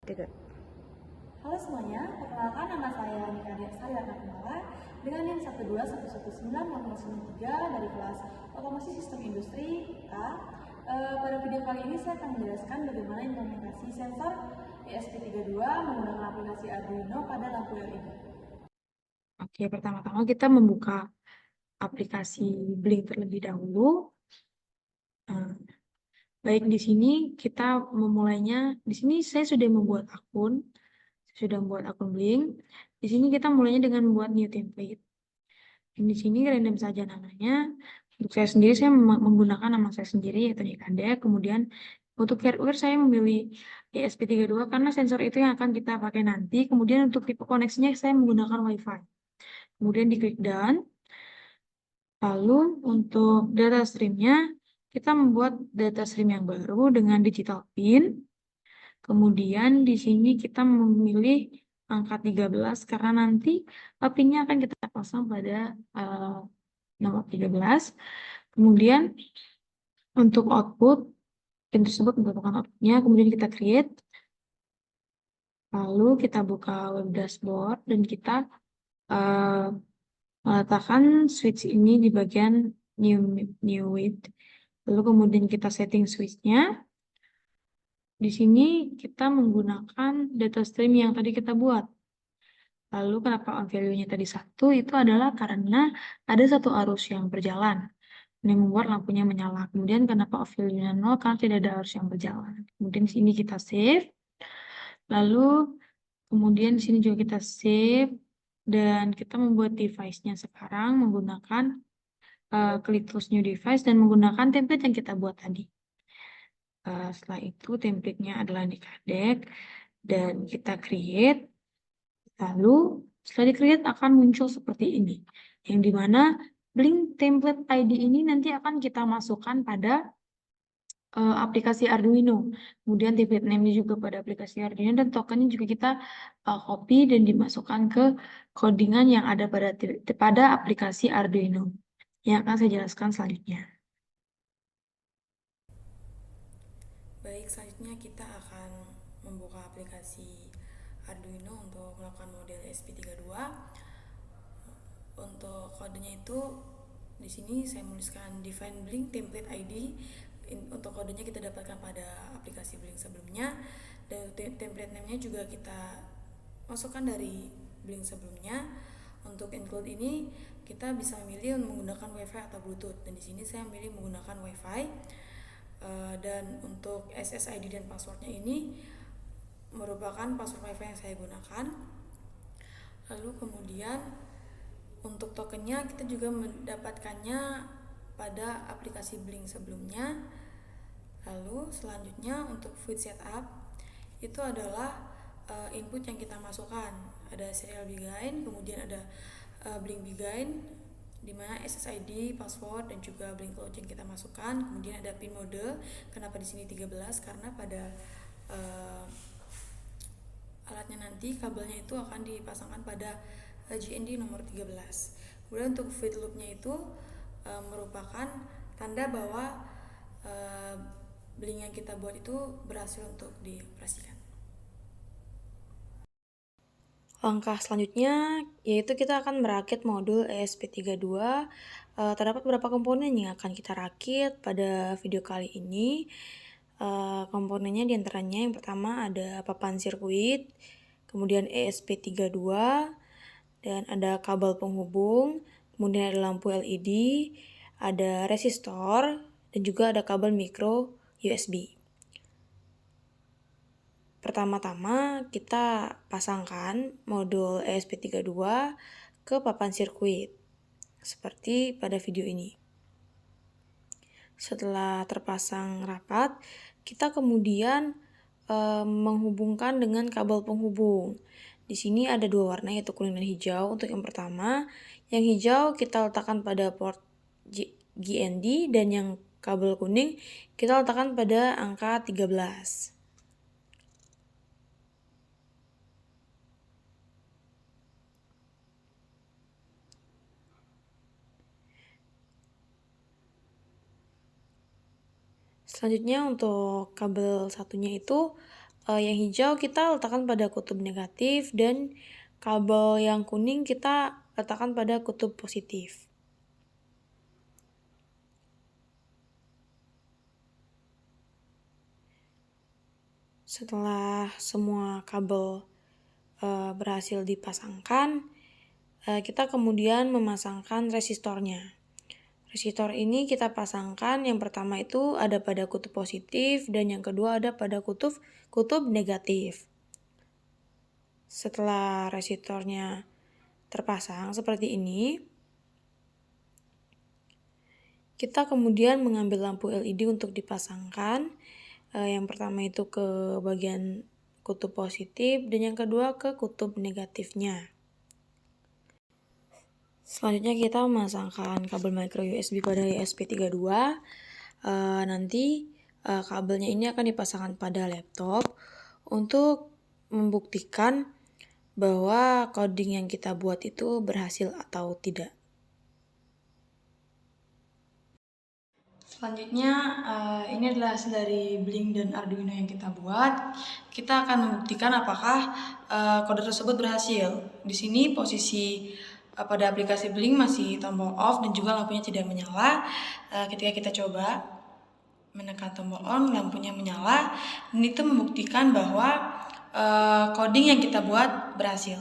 Tidak. Halo semuanya, perkenalkan nama saya Nika Sayana Kumala dengan NIM 1211993 dari kelas Otomasi Sistem Industri A. Pada video kali ini saya akan menjelaskan bagaimana implementasi sensor ESP32 menggunakan aplikasi Arduino pada lampu LED. Oke, pertama-tama kita membuka aplikasi Blink terlebih dahulu. Nah, baik di sini kita memulainya. Di sini saya sudah membuat akun, Blink. Di sini kita mulainya dengan membuat new template. Dan di sini random saja namanya. Untuk saya sendiri, saya menggunakan nama saya sendiri, yaitu Nikade. Kemudian untuk hardware saya memilih ESP32 karena sensor itu yang akan kita pakai nanti. Kemudian untuk tipe koneksinya saya menggunakan WiFi. Kemudian diklik done. Lalu untuk data streamnya, kita membuat data stream yang baru dengan digital pin. Kemudian di sini kita memilih angka 13 karena nanti pinnya akan kita pasang pada nomor 13. Kemudian untuk output, pin tersebut merupakan outputnya. Kemudian kita create. Lalu kita buka web dashboard dan kita meletakkan switch ini di bagian new with. Lalu kemudian kita setting switch-nya. Di sini kita menggunakan data stream yang tadi kita buat. Lalu kenapa on value-nya tadi 1? Itu adalah karena ada satu arus yang berjalan. Ini membuat lampunya menyala. Kemudian kenapa on value-nya 0? Karena tidak ada arus yang berjalan. Kemudian di sini kita save. Lalu kemudian di sini juga kita save. Dan kita membuat device-nya sekarang menggunakan klik terus new device dan menggunakan template yang kita buat tadi. Setelah itu template-nya adalah Nikadek dan kita create. Lalu setelah di-create akan muncul seperti ini. Yang dimana Blink template ID ini nanti akan kita masukkan pada aplikasi Arduino. Kemudian template name-nya juga pada aplikasi Arduino dan tokennya juga kita copy dan dimasukkan ke codingan yang ada pada aplikasi Arduino. Yang akan saya jelaskan selanjutnya. Baik, selanjutnya kita akan membuka aplikasi Arduino untuk melakukan model ESP32. Untuk kodenya itu di sini saya menuliskan define Blink template ID. Untuk kodenya kita dapatkan pada aplikasi Blink sebelumnya, dan template name-nya juga kita masukkan dari Blink sebelumnya. Untuk include ini kita bisa memilih menggunakan WiFi atau Bluetooth, dan di sini saya memilih menggunakan WiFi. Dan untuk SSID dan passwordnya ini merupakan password WiFi yang saya gunakan. Lalu kemudian untuk tokennya kita juga mendapatkannya pada aplikasi Blink sebelumnya. Lalu selanjutnya untuk fluid setup itu adalah input yang kita masukkan. Ada serial begin, kemudian ada Blink begin, di mana SSID, password dan juga Blink code yang kita masukkan. Kemudian ada pin mode. Kenapa di sini 13? Karena pada alatnya nanti kabelnya itu akan dipasangkan pada GND nomor 13. Kemudian untuk feed loop-nya itu merupakan tanda bahwa Blink yang kita buat itu berhasil untuk dioperasikan. Langkah selanjutnya yaitu kita akan merakit modul ESP32. Terdapat beberapa komponen yang akan kita rakit pada video kali ini. Komponennya diantaranya yang pertama ada papan sirkuit, kemudian ESP32, dan ada kabel penghubung, kemudian ada lampu LED, ada resistor, dan juga ada kabel micro USB. Pertama-tama kita pasangkan modul ESP32 ke papan sirkuit seperti pada video ini. Setelah terpasang rapat, kita kemudian menghubungkan dengan kabel penghubung. Di sini ada dua warna yaitu kuning dan hijau. Untuk yang pertama, yang hijau kita letakkan pada port GND dan yang kabel kuning kita letakkan pada angka 13. Selanjutnya untuk kabel satunya itu Yang hijau kita letakkan pada kutub negatif dan kabel yang kuning kita letakkan pada kutub positif. Setelah semua kabel berhasil dipasangkan, kita kemudian memasangkan resistornya. Resistor ini kita pasangkan, yang pertama itu ada pada kutub positif dan yang kedua ada pada kutub negatif. Setelah resistornya terpasang seperti ini, kita kemudian mengambil lampu LED untuk dipasangkan. Yang pertama itu ke bagian kutub positif dan yang kedua ke kutub negatifnya. Selanjutnya kita memasangkan kabel micro USB pada ESP32. Nanti kabelnya ini akan dipasangkan pada laptop untuk membuktikan bahwa coding yang kita buat itu berhasil atau tidak. Selanjutnya, ini adalah hasil dari Blink dan Arduino yang kita buat. Kita akan membuktikan apakah kode tersebut berhasil. Di sini posisi pada aplikasi Blink masih tombol off dan juga lampunya tidak menyala. Ketika kita coba menekan tombol on, lampunya menyala, dan itu membuktikan bahwa coding yang kita buat berhasil.